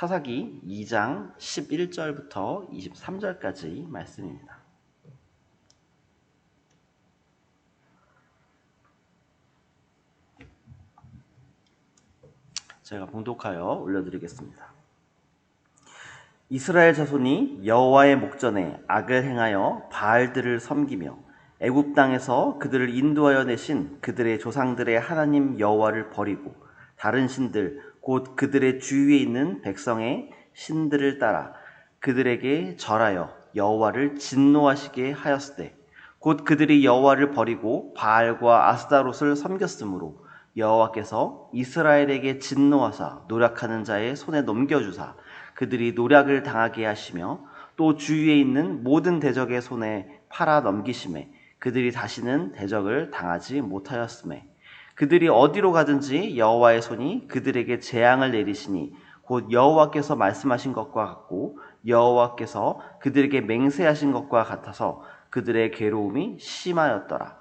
사사기 2장 11절부터 23절까지 말씀입니다. 제가 봉독하여 올려드리겠습니다. 이스라엘 자손이 여호와의 목전에 악을 행하여 바알들을 섬기며 애굽 땅에서 그들을 인도하여 내신 그들의 조상들의 하나님 여호와를 버리고 다른 신들 곧 그들의 주위에 있는 백성의 신들을 따라 그들에게 절하여 여호와를 진노하시게 하였으되 곧 그들이 여호와를 버리고 바알과 아스다롯을 섬겼으므로 여호와께서 이스라엘에게 진노하사 노력하는 자의 손에 넘겨주사 그들이 노략을 당하게 하시며 또 주위에 있는 모든 대적의 손에 팔아 넘기심에 그들이 다시는 대적을 당하지 못하였으매 그들이 어디로 가든지 여호와의 손이 그들에게 재앙을 내리시니 곧 여호와께서 말씀하신 것과 같고 여호와께서 그들에게 맹세하신 것과 같아서 그들의 괴로움이 심하였더라.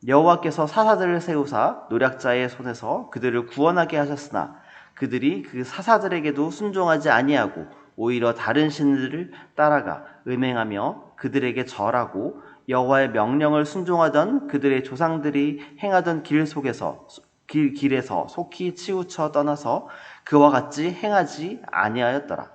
여호와께서 사사들을 세우사 노략자의 손에서 그들을 구원하게 하셨으나 그들이 그 사사들에게도 순종하지 아니하고 오히려 다른 신들을 따라가 음행하며 그들에게 절하고 여호와의 명령을 순종하던 그들의 조상들이 행하던 길에서 속히 치우쳐 떠나서 그와 같이 행하지 아니하였더라.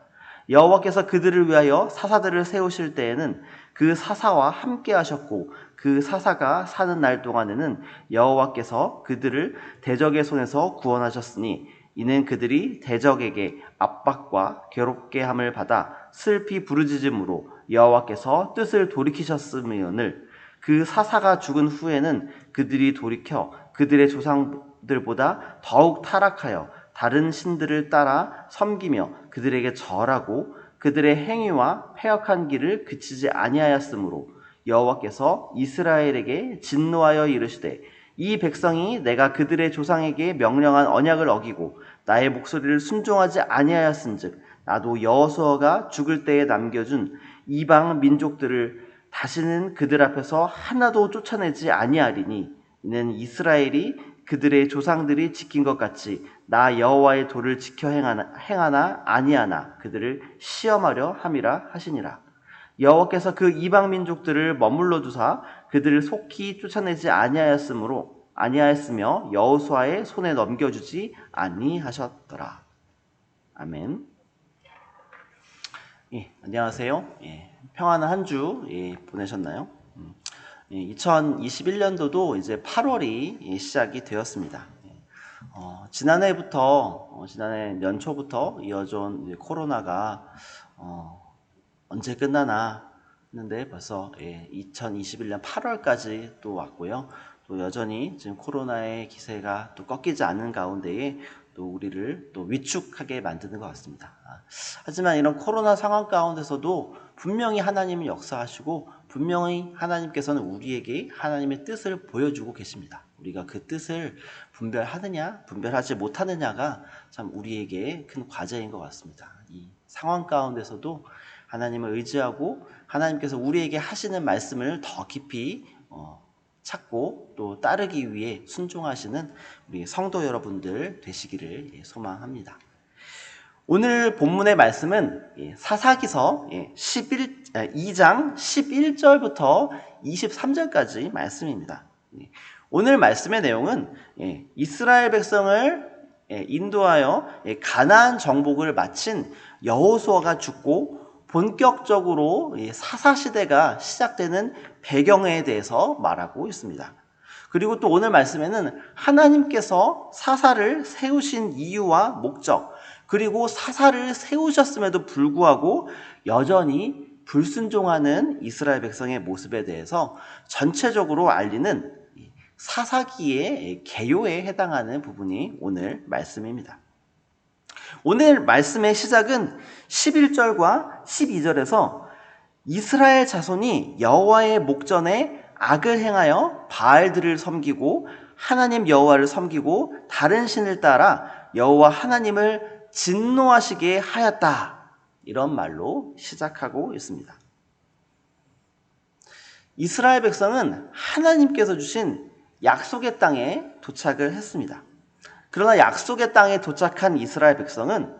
여호와께서 그들을 위하여 사사들을 세우실 때에는 그 사사와 함께 하셨고 그 사사가 사는 날 동안에는 여호와께서 그들을 대적의 손에서 구원하셨으니 이는 그들이 대적에게 압박과 괴롭게 함을 받아 슬피 부르짖음으로 여호와께서 뜻을 돌이키셨음이오늘 그 사사가 죽은 후에는 그들이 돌이켜 그들의 조상들보다 더욱 타락하여 다른 신들을 따라 섬기며 그들에게 절하고 그들의 행위와 패역한 길을 그치지 아니하였으므로 여호와께서 이스라엘에게 진노하여 이르시되 이 백성이 내가 그들의 조상에게 명령한 언약을 어기고 나의 목소리를 순종하지 아니하였은즉 나도 여호수아가 죽을 때에 남겨준 이방 민족들을 다시는 그들 앞에서 하나도 쫓아내지 아니하리니 이는 이스라엘이 그들의 조상들이 지킨 것 같이 나 여호와의 도를 지켜 행하나 아니하나 그들을 시험하려 함이라 하시니라. 여호와께서 그 이방 민족들을 머물러 두사 그들을 속히 쫓아내지 아니하였으며 여호수아의 손에 넘겨주지 아니하셨더라. 아멘. 안녕하세요. 평안한 한 주 보내셨나요? 2021년도도 이제 8월이 시작이 되었습니다. 지난해 연초부터 이어져 온 코로나가 언제 끝나나 했는데 벌써 2021년 8월까지 또 왔고요. 또 여전히 지금 코로나의 기세가 또 꺾이지 않는 가운데에 또 우리를 또 위축하게 만드는 것 같습니다. 하지만 이런 코로나 상황 가운데서도 분명히 하나님은 역사하시고 분명히 하나님께서는 우리에게 하나님의 뜻을 보여주고 계십니다. 우리가 그 뜻을 분별하느냐 분별하지 못하느냐가 참 우리에게 큰 과제인 것 같습니다. 이 상황 가운데서도 하나님을 의지하고 하나님께서 우리에게 하시는 말씀을 더 깊이 찾고 또 따르기 위해 순종하시는 우리 성도 여러분들 되시기를 소망합니다. 오늘 본문의 말씀은 사사기서 2장 11절부터 23절까지 말씀입니다. 오늘 말씀의 내용은 이스라엘 백성을 인도하여 가나안 정복을 마친 여호수아가 죽고 본격적으로 사사시대가 시작되는 배경에 대해서 말하고 있습니다. 그리고 또 오늘 말씀에는 하나님께서 사사를 세우신 이유와 목적, 그리고 사사를 세우셨음에도 불구하고 여전히 불순종하는 이스라엘 백성의 모습에 대해서 전체적으로 알리는 사사기의 개요에 해당하는 부분이 오늘 말씀입니다. 오늘 말씀의 시작은 11절과 12절에서 이스라엘 자손이 여호와의 목전에 악을 행하여 바알들을 섬기고 하나님 여호와를 섬기고 다른 신을 따라 여호와 하나님을 진노하시게 하였다. 이런 말로 시작하고 있습니다. 이스라엘 백성은 하나님께서 주신 약속의 땅에 도착을 했습니다. 그러나 약속의 땅에 도착한 이스라엘 백성은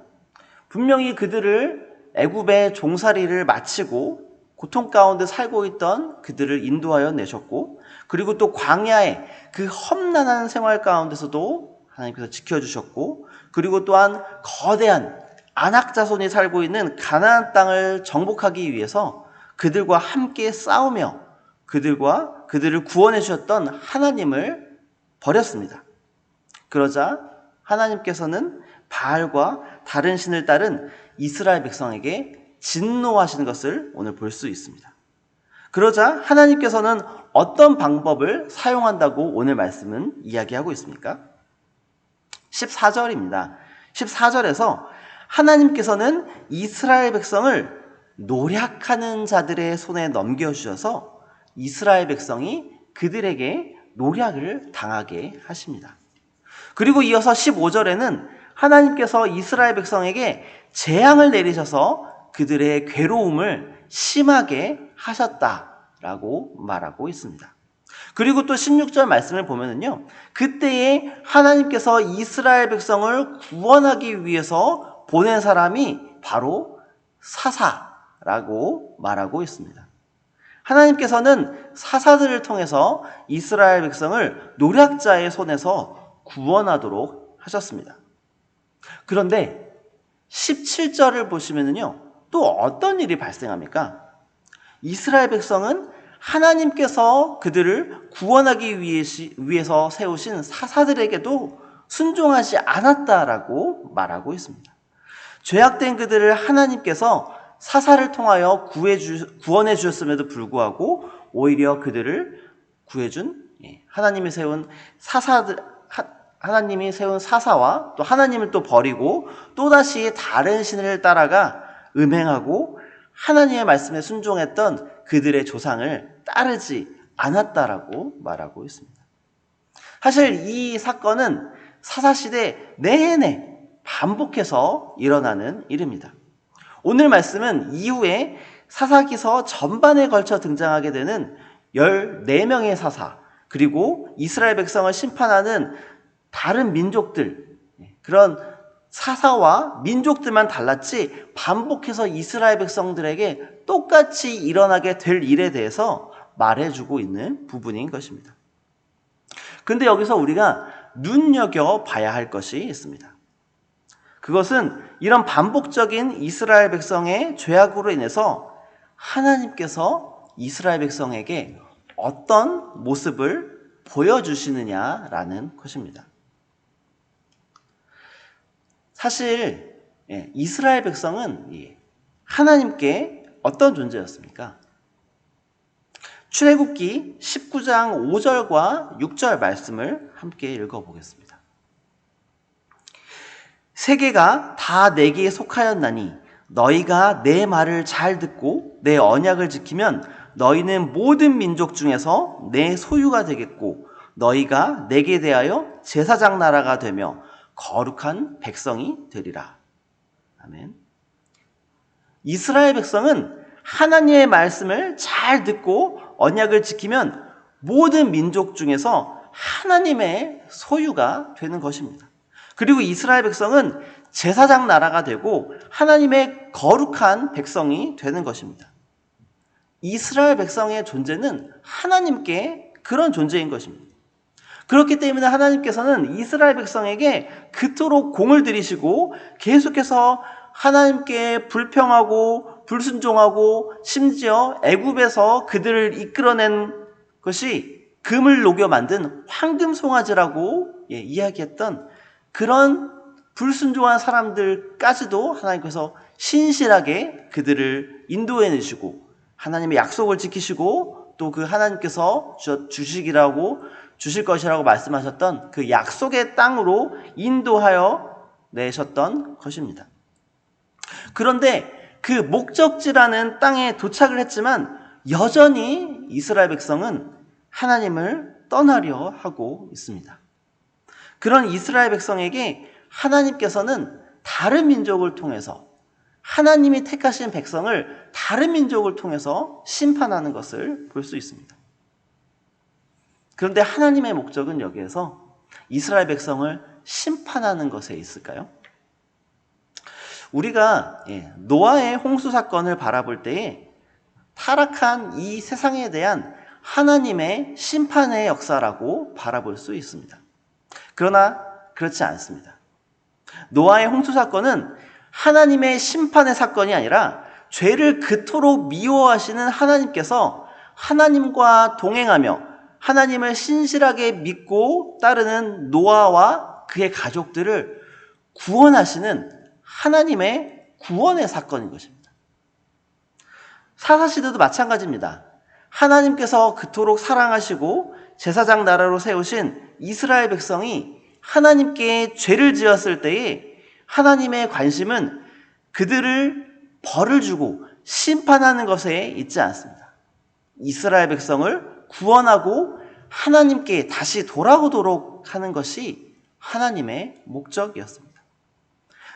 분명히 그들을 애굽의 종살이를 마치고 고통 가운데 살고 있던 그들을 인도하여 내셨고, 그리고 또 광야의 그 험난한 생활 가운데서도 하나님께서 지켜주셨고, 그리고 또한 거대한 아낙 자손이 살고 있는 가나안 땅을 정복하기 위해서 그들과 함께 싸우며 그들을 구원해 주셨던 하나님을 버렸습니다. 그러자 하나님께서는 바알과 다른 신을 따른 이스라엘 백성에게 진노하시는 것을 오늘 볼 수 있습니다. 그러자 하나님께서는 어떤 방법을 사용한다고 오늘 말씀은 이야기하고 있습니까? 14절입니다. 14절에서 하나님께서는 이스라엘 백성을 노략하는 자들의 손에 넘겨주셔서 이스라엘 백성이 그들에게 노략을 당하게 하십니다. 그리고 이어서 15절에는 하나님께서 이스라엘 백성에게 재앙을 내리셔서 그들의 괴로움을 심하게 하셨다라고 말하고 있습니다. 그리고 또 16절 말씀을 보면은요, 그때에 하나님께서 이스라엘 백성을 구원하기 위해서 보낸 사람이 바로 사사라고 말하고 있습니다. 하나님께서는 사사들을 통해서 이스라엘 백성을 노략자의 손에서 구원하도록 하셨습니다. 그런데 17절을 보시면은요, 또 어떤 일이 발생합니까? 이스라엘 백성은 하나님께서 그들을 구원하기 위해서 세우신 사사들에게도 순종하지 않았다라고 말하고 있습니다. 죄악된 그들을 하나님께서 사사를 통하여 구원해 주셨음에도 불구하고 오히려 그들을 구해준 하나님이 세운 사사와 또 하나님을 또 버리고 또다시 다른 신을 따라가 음행하고 하나님의 말씀에 순종했던 그들의 조상을 따르지 않았다라고 말하고 있습니다. 사실 이 사건은 사사시대 내내 반복해서 일어나는 일입니다. 오늘 말씀은 이후에 사사기서 전반에 걸쳐 등장하게 되는 14명의 사사, 그리고 이스라엘 백성을 심판하는 다른 민족들, 그런 사사와 민족들만 달랐지 반복해서 이스라엘 백성들에게 똑같이 일어나게 될 일에 대해서 말해주고 있는 부분인 것입니다. 근데 여기서 우리가 눈여겨봐야 할 것이 있습니다. 그것은 이런 반복적인 이스라엘 백성의 죄악으로 인해서 하나님께서 이스라엘 백성에게 어떤 모습을 보여주시느냐라는 것입니다. 사실 이스라엘 백성은 하나님께 어떤 존재였습니까? 출애굽기 19장 5절과 6절 말씀을 함께 읽어보겠습니다. 세계가 다 내게 속하였나니 너희가 내 말을 잘 듣고 내 언약을 지키면 너희는 모든 민족 중에서 내 소유가 되겠고 너희가 내게 대하여 제사장 나라가 되며 거룩한 백성이 되리라. 아멘. 이스라엘 백성은 하나님의 말씀을 잘 듣고 언약을 지키면 모든 민족 중에서 하나님의 소유가 되는 것입니다. 그리고 이스라엘 백성은 제사장 나라가 되고 하나님의 거룩한 백성이 되는 것입니다. 이스라엘 백성의 존재는 하나님께 그런 존재인 것입니다. 그렇기 때문에 하나님께서는 이스라엘 백성에게 그토록 공을 들이시고 계속해서 하나님께 불평하고 불순종하고 심지어 애굽에서 그들을 이끌어낸 것이 금을 녹여 만든 황금 송아지라고 이야기했던 그런 불순종한 사람들까지도 하나님께서 신실하게 그들을 인도해 내시고 하나님의 약속을 지키시고 또 그 하나님께서 주실 것이라고 말씀하셨던 그 약속의 땅으로 인도하여 내셨던 것입니다. 그런데 그 목적지라는 땅에 도착을 했지만 여전히 이스라엘 백성은 하나님을 떠나려 하고 있습니다. 그런 이스라엘 백성에게 하나님께서는 다른 민족을 통해서 하나님이 택하신 백성을 다른 민족을 통해서 심판하는 것을 볼 수 있습니다. 그런데 하나님의 목적은 여기에서 이스라엘 백성을 심판하는 것에 있을까요? 우리가 노아의 홍수 사건을 바라볼 때에 타락한 이 세상에 대한 하나님의 심판의 역사라고 바라볼 수 있습니다. 그러나 그렇지 않습니다. 노아의 홍수 사건은 하나님의 심판의 사건이 아니라 죄를 그토록 미워하시는 하나님께서 하나님과 동행하며 하나님을 신실하게 믿고 따르는 노아와 그의 가족들을 구원하시는 하나님의 구원의 사건인 것입니다. 사사시대도 마찬가지입니다. 하나님께서 그토록 사랑하시고 제사장 나라로 세우신 이스라엘 백성이 하나님께 죄를 지었을 때에 하나님의 관심은 그들을 벌을 주고 심판하는 것에 있지 않습니다. 이스라엘 백성을 구원하고 하나님께 다시 돌아오도록 하는 것이 하나님의 목적이었습니다.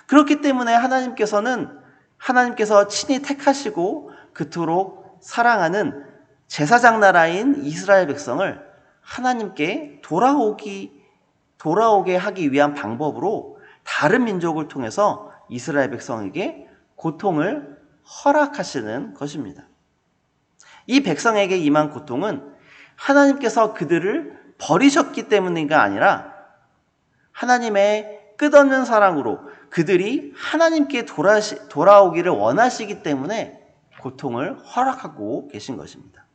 그렇기 때문에 하나님께서 친히 택하시고 그토록 사랑하는 제사장 나라인 이스라엘 백성을 하나님께 돌아오게 하기 위한 방법으로 다른 민족을 통해서 이스라엘 백성에게 고통을 허락하시는 것입니다. 이 백성에게 임한 고통은 하나님께서 그들을 버리셨기 때문인가 아니라 하나님의 끝없는 사랑으로 그들이 하나님께 돌아오기를 원하시기 때문에 고통을 허락하고 계신 것입니다.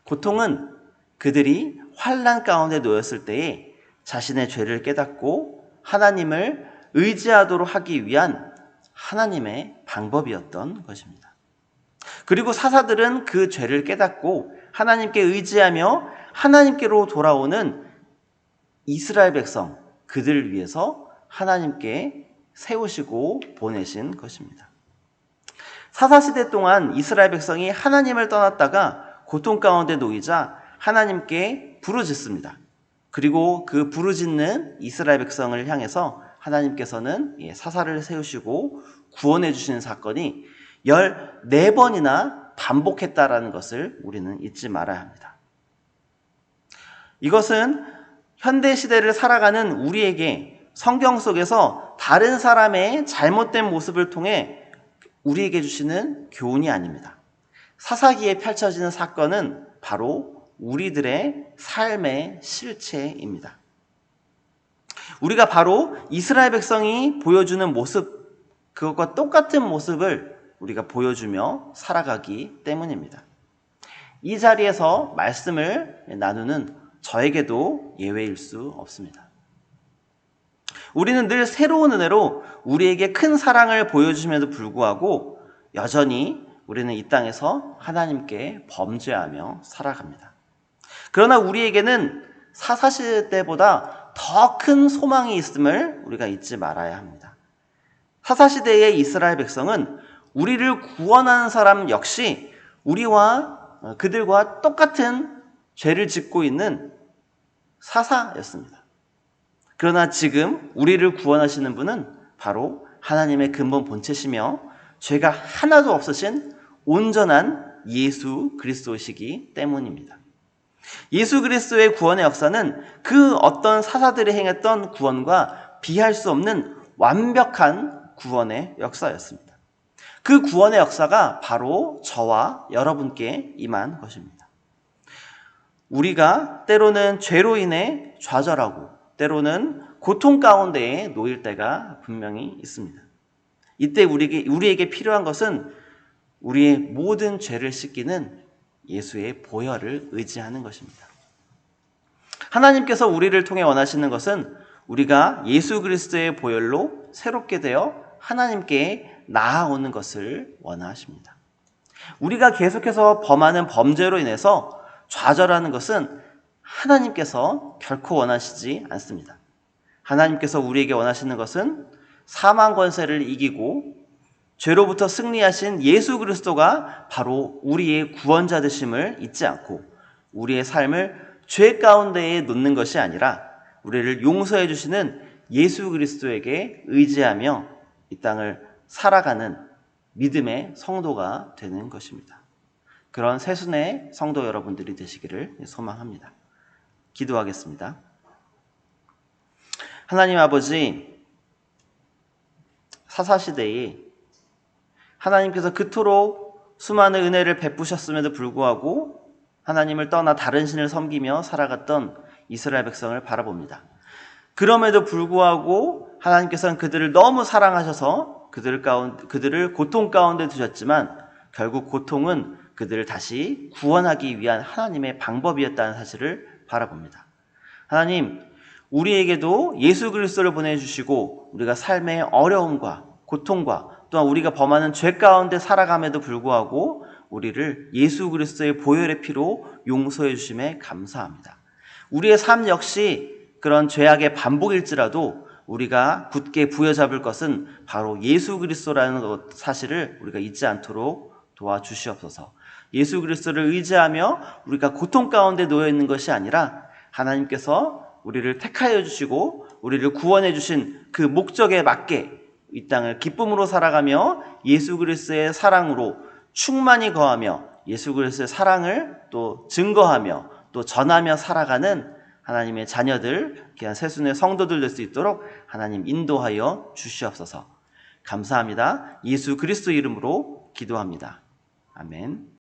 고통은 그들이 환난 가운데 놓였을 때에 자신의 죄를 깨닫고 하나님을 의지하도록 하기 위한 하나님의 방법이었던 것입니다. 그리고 사사들은 그 죄를 깨닫고 하나님께 의지하며 하나님께로 돌아오는 이스라엘 백성, 그들을 위해서 하나님께 세우시고 보내신 것입니다. 사사시대 동안 이스라엘 백성이 하나님을 떠났다가 고통 가운데 놓이자 하나님께 부르짖습니다. 그리고 그 부르짖는 이스라엘 백성을 향해서 하나님께서는 사사를 세우시고 구원해 주시는 사건이 14번이나 반복했다라는 것을 우리는 잊지 말아야 합니다. 이것은 현대 시대를 살아가는 우리에게 성경 속에서 다른 사람의 잘못된 모습을 통해 우리에게 주시는 교훈이 아닙니다. 사사기에 펼쳐지는 사건은 바로 우리들의 삶의 실체입니다. 우리가 바로 이스라엘 백성이 보여주는 모습, 그것과 똑같은 모습을 우리가 보여주며 살아가기 때문입니다. 이 자리에서 말씀을 나누는 저에게도 예외일 수 없습니다. 우리는 늘 새로운 은혜로 우리에게 큰 사랑을 보여주심에도 불구하고 여전히 우리는 이 땅에서 하나님께 범죄하며 살아갑니다. 그러나 우리에게는 사사시대 때보다 더 큰 소망이 있음을 우리가 잊지 말아야 합니다. 사사시대의 이스라엘 백성은 우리를 구원하는 사람 역시 우리와 그들과 똑같은 죄를 짓고 있는 사사였습니다. 그러나 지금 우리를 구원하시는 분은 바로 하나님의 근본 본체시며 죄가 하나도 없으신 온전한 예수 그리스도시기 때문입니다. 예수 그리스도의 구원의 역사는 그 어떤 사사들이 행했던 구원과 비할 수 없는 완벽한 구원의 역사였습니다. 그 구원의 역사가 바로 저와 여러분께 임한 것입니다. 우리가 때로는 죄로 인해 좌절하고 때로는 고통 가운데에 놓일 때가 분명히 있습니다. 이때 우리에게 필요한 것은 우리의 모든 죄를 씻기는 예수의 보혈을 의지하는 것입니다. 하나님께서 우리를 통해 원하시는 것은 우리가 예수 그리스도의 보혈로 새롭게 되어 하나님께 나아오는 것을 원하십니다. 우리가 계속해서 범하는 범죄로 인해서 좌절하는 것은 하나님께서 결코 원하시지 않습니다. 하나님께서 우리에게 원하시는 것은 사망 권세를 이기고 죄로부터 승리하신 예수 그리스도가 바로 우리의 구원자 되심을 잊지 않고 우리의 삶을 죄 가운데에 놓는 것이 아니라 우리를 용서해 주시는 예수 그리스도에게 의지하며 이 땅을 살아가는 믿음의 성도가 되는 것입니다. 그런 새순의 성도 여러분들이 되시기를 소망합니다. 기도하겠습니다. 하나님 아버지, 사사시대에 하나님께서 그토록 수많은 은혜를 베푸셨음에도 불구하고 하나님을 떠나 다른 신을 섬기며 살아갔던 이스라엘 백성을 바라봅니다. 그럼에도 불구하고 하나님께서는 그들을 너무 사랑하셔서 그들을 고통 가운데 두셨지만 결국 고통은 그들을 다시 구원하기 위한 하나님의 방법이었다는 사실을 바라봅니다. 하나님, 우리에게도 예수 그리스도를 보내주시고 우리가 삶의 어려움과 고통과 또한 우리가 범하는 죄 가운데 살아감에도 불구하고 우리를 예수 그리스도의 보혈의 피로 용서해 주심에 감사합니다. 우리의 삶 역시 그런 죄악의 반복일지라도 우리가 굳게 부여잡을 것은 바로 예수 그리스도라는 사실을 우리가 잊지 않도록 도와주시옵소서. 예수 그리스도를 의지하며 우리가 고통 가운데 놓여 있는 것이 아니라 하나님께서 우리를 택하여 주시고 우리를 구원해 주신 그 목적에 맞게 이 땅을 기쁨으로 살아가며 예수 그리스도의 사랑으로 충만히 거하며 예수 그리스도의 사랑을 또 증거하며 또 전하며 살아가는 하나님의 자녀들, 귀한 새순의 성도들 될 수 있도록 하나님 인도하여 주시옵소서. 감사합니다. 예수 그리스도 이름으로 기도합니다. 아멘.